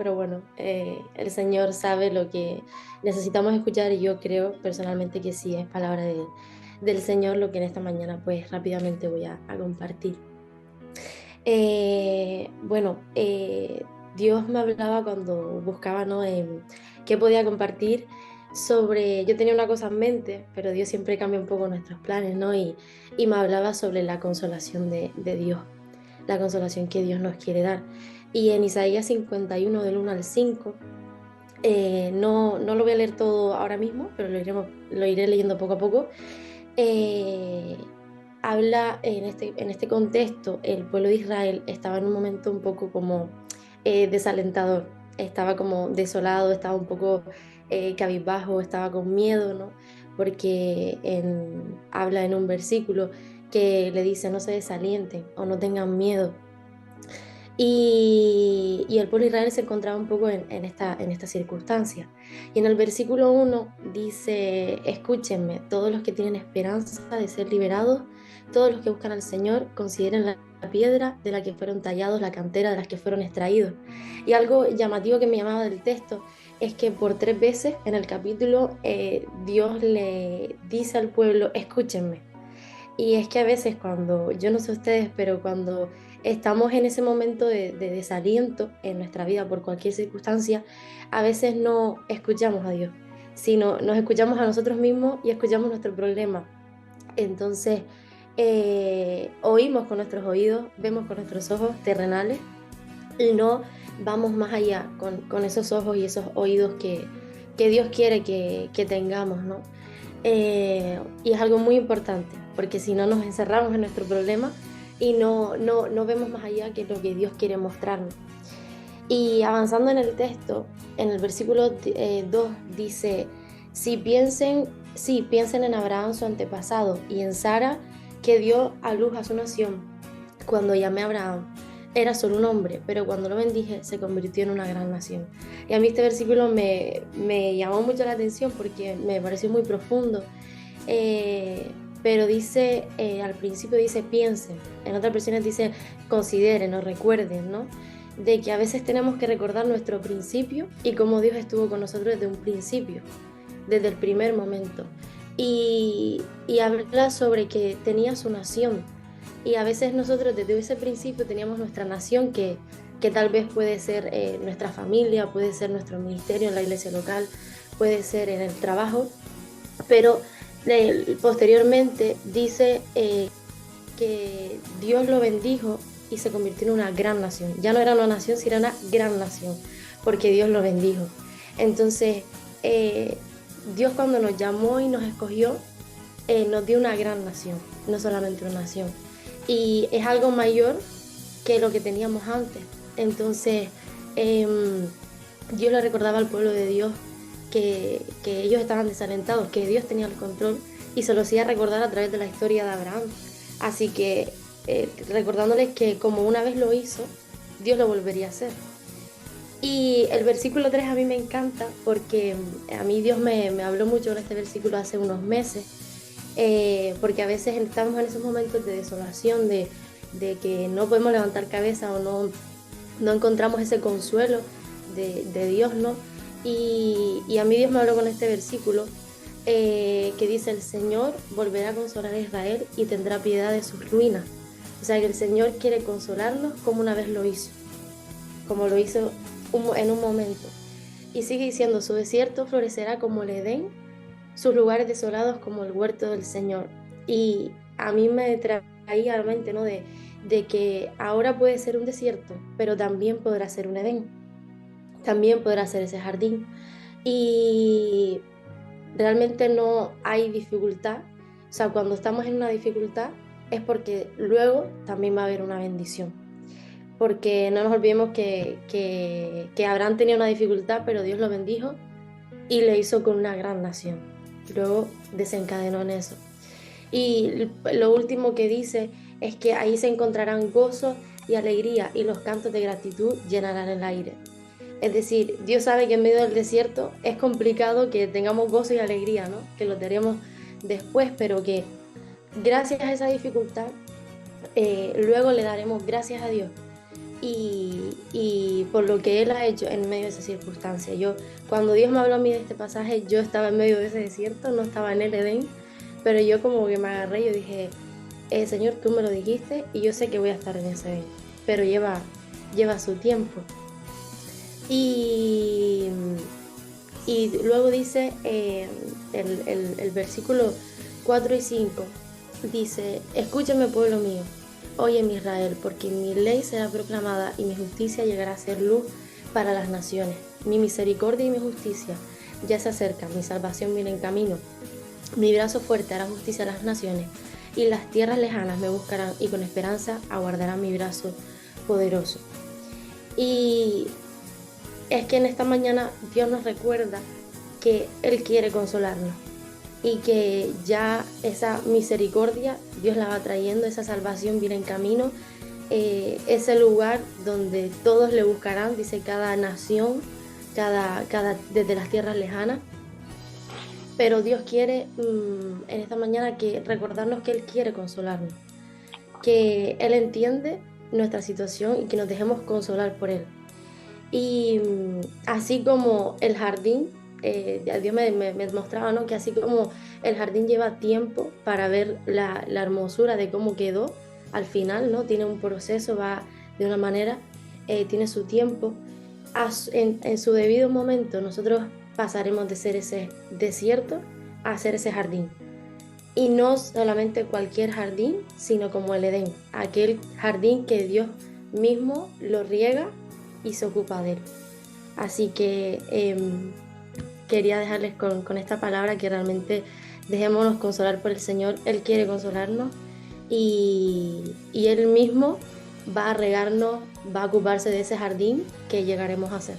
pero bueno, el Señor sabe lo que necesitamos escuchar y yo creo personalmente que sí es palabra del Señor lo que en esta mañana pues rápidamente voy a compartir. Bueno, Dios me hablaba cuando buscaba, ¿no? Qué podía compartir sobre, yo tenía una cosa en mente, pero Dios siempre cambia un poco nuestros planes, ¿no? Y me hablaba sobre la consolación de Dios, la consolación que Dios nos quiere dar. Y en Isaías 51 del 1 al 5, no lo voy a leer todo ahora mismo, pero lo iré leyendo poco a poco. eh, Habla en este contexto, el pueblo de Israel estaba en un momento un poco como desalentador, estaba como desolado, estaba un poco cabizbajo, estaba con miedo, ¿no? Porque habla en un versículo que le dice no se desalienten o no tengan miedo. Y el pueblo de Israel se encontraba un poco en esta circunstancia. Y en el versículo 1 dice, escúchenme, todos los que tienen esperanza de ser liberados, todos los que buscan al Señor, consideren la piedra de la que fueron tallados, la cantera de las que fueron extraídos. Y algo llamativo que me llamaba del texto es que por 3 veces en el capítulo Dios le dice al pueblo, escúchenme. Y es que a veces cuando, yo no sé ustedes, pero cuando estamos en ese momento de desaliento en nuestra vida por cualquier circunstancia, a veces no escuchamos a Dios, sino nos escuchamos a nosotros mismos y escuchamos nuestro problema. Entonces, oímos con nuestros oídos, vemos con nuestros ojos terrenales y no vamos más allá con esos ojos y esos oídos que Dios quiere que tengamos, ¿no? Y es algo muy importante, porque si no nos encerramos en nuestro problema y no vemos más allá que lo que Dios quiere mostrarnos. Y avanzando en el texto, en el versículo 2 dice, piensen en Abraham su antepasado y en Sara que dio a luz a su nación. Cuando llamé a Abraham, era solo un hombre, pero cuando lo bendije se convirtió en una gran nación. Y a mí este versículo me llamó mucho la atención porque me pareció muy profundo. Pero dice, al principio dice piensen, en otras versiones dice consideren o recuerden, ¿no? De que a veces tenemos que recordar nuestro principio y cómo Dios estuvo con nosotros desde un principio, desde el primer momento. Y habla sobre que tenía su nación. Y a veces nosotros desde ese principio teníamos nuestra nación que tal vez puede ser nuestra familia, puede ser nuestro ministerio en la iglesia local, puede ser en el trabajo, pero posteriormente dice que Dios lo bendijo y se convirtió en una gran nación. Ya no era una nación, sino una gran nación, porque Dios lo bendijo. Entonces, Dios cuando nos llamó y nos escogió, nos dio una gran nación, no solamente una nación. Y es algo mayor que lo que teníamos antes. Entonces, Dios le recordaba al pueblo de Dios que ellos estaban desalentados, que Dios tenía el control y se lo hacía recordar a través de la historia de Abraham. Así que recordándoles que como una vez lo hizo, Dios lo volvería a hacer. Y el versículo 3 a mí me encanta porque a mí Dios me habló mucho en este versículo hace unos meses, porque a veces estamos en esos momentos de desolación, de que no podemos levantar cabeza o no encontramos ese consuelo de Dios, ¿no? Y a mí Dios me habló con este versículo que dice, el Señor volverá a consolar a Israel y tendrá piedad de sus ruinas. O sea que el Señor quiere consolarnos como una vez lo hizo, como lo hizo en un momento. Y sigue diciendo, su desierto florecerá como el Edén, sus lugares desolados como el huerto del Señor. Y a mí me traía a la mente, ¿no? De que ahora puede ser un desierto, pero también podrá ser un Edén, también podrá ser ese jardín. Y realmente no hay dificultad. O sea, cuando estamos en una dificultad es porque luego también va a haber una bendición. Porque no nos olvidemos que Abraham tenía una dificultad, pero Dios lo bendijo y le hizo con una gran nación. Luego desencadenó en eso. Y lo último que dice es que ahí se encontrarán gozo y alegría y los cantos de gratitud llenarán el aire. Es decir, Dios sabe que en medio del desierto es complicado que tengamos gozo y alegría, ¿no? Que lo tenemos después, pero que gracias a esa dificultad, luego le daremos gracias a Dios y por lo que Él ha hecho en medio de esa circunstancia. Cuando Dios me habló a mí de este pasaje, yo estaba en medio de ese desierto, no estaba en el Edén, pero yo como que me agarré y yo dije, Señor, tú me lo dijiste y yo sé que voy a estar en ese Edén, pero lleva su tiempo. Y, y luego dice el versículo 4 y 5, dice, escúchame pueblo mío, oye mi Israel, porque mi ley será proclamada y mi justicia llegará a ser luz para las naciones. Mi misericordia y mi justicia ya se acercan, mi salvación viene en camino. Mi brazo fuerte hará justicia a las naciones y las tierras lejanas me buscarán y con esperanza aguardarán mi brazo poderoso. Y es que en esta mañana Dios nos recuerda que Él quiere consolarnos y que ya esa misericordia Dios la va trayendo, esa salvación viene en camino, ese lugar donde todos le buscarán, dice cada nación, desde las tierras lejanas. Pero Dios quiere en esta mañana recordarnos que Él quiere consolarnos, que Él entiende nuestra situación y que nos dejemos consolar por Él. Y así como el jardín, Dios me mostraba, ¿no? Que así como el jardín lleva tiempo para ver la hermosura de cómo quedó al final, ¿no? Tiene un proceso, va de una manera, tiene su tiempo. En su debido momento nosotros pasaremos de ser ese desierto a ser ese jardín. Y no solamente cualquier jardín, sino como el Edén, aquel jardín que Dios mismo lo riega y se ocupa de él. Así que quería dejarles con esta palabra, que realmente dejémonos consolar por el Señor. Él quiere consolarnos y Él mismo va a regarnos, va a ocuparse de ese jardín que llegaremos a ser.